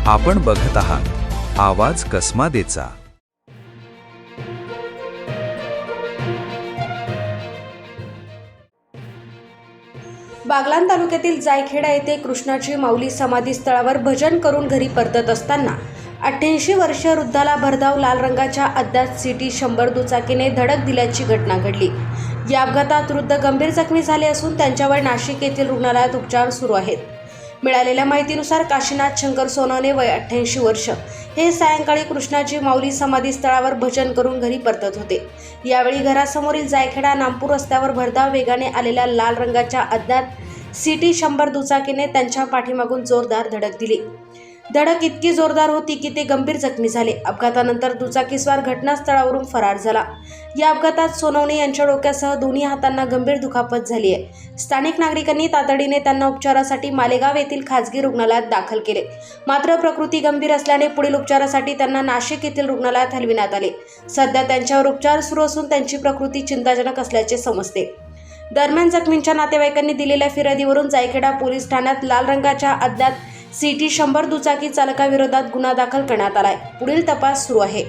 आपण बघत आहात आवाज कसमादेचा। बागलाण तालुक्यातील जायखेडा येथे कृष्णाची माऊली समाधी स्थळावर भजन करून घरी परतत असताना 88 वर्षीय वृद्धाला भरधाव लाल रंगाच्या अज्ञात सिटी 100 दुचाकीने धडक दिल्याची घटना घडली। या अपघातात वृद्ध गंभीर जखमी झाले असून त्यांच्यावर नाशिक येथील रुग्णालयात उपचार सुरू आहेत। मिळालेल्या माहितीनुसार काशीनाथ शंकर सोनवणे वय 88 वर्ष हे सायंकाळी कृष्णाची माऊली समाधी स्थळावर भजन करून घरी परतत होते। यावेळी घरासमोरील जायखेडा नामपूर रस्त्यावर भरधाव वेगाने आलेल्या लाल रंगाच्या अज्ञात सिटी 100 दुचाकीने त्यांच्या पाठीमागून जोरदार धडक दिली। धडक इतकी जोरदार होती की ते गंभीर जखमी झाले। अपघातानंतर दुचाकीस्वार घटनास्थळावरून फरार झाला। या अपघातात सोनवणे यांच्या डोक्यासह दोन्ही हातांना गंभीर दुखापत झाली आहे। स्थानिक नागरिकांनी तातडीने त्यांना उपचारासाठी मालेगाव येथील खासगी रुग्णालयात दाखल केले, मात्र प्रकृती गंभीर असल्याने पुढील उपचारासाठी त्यांना नाशिक येथील रुग्णालयात हलविण्यात आले। सध्या त्यांच्यावर उपचार सुरू असून त्यांची प्रकृती चिंताजनक असल्याचे समजते। दरम्यान जखमींच्या नातेवाईकांनी दिलेल्या फिर्यादीवरून जायखेडा पोलीस ठाण्यात लाल रंगाच्या अज्ञात सिटी 100 दुचाकी चालकाविरोधात गुन्हा दाखल करण्यात आलाय। पुढील तपास सुरू आहे।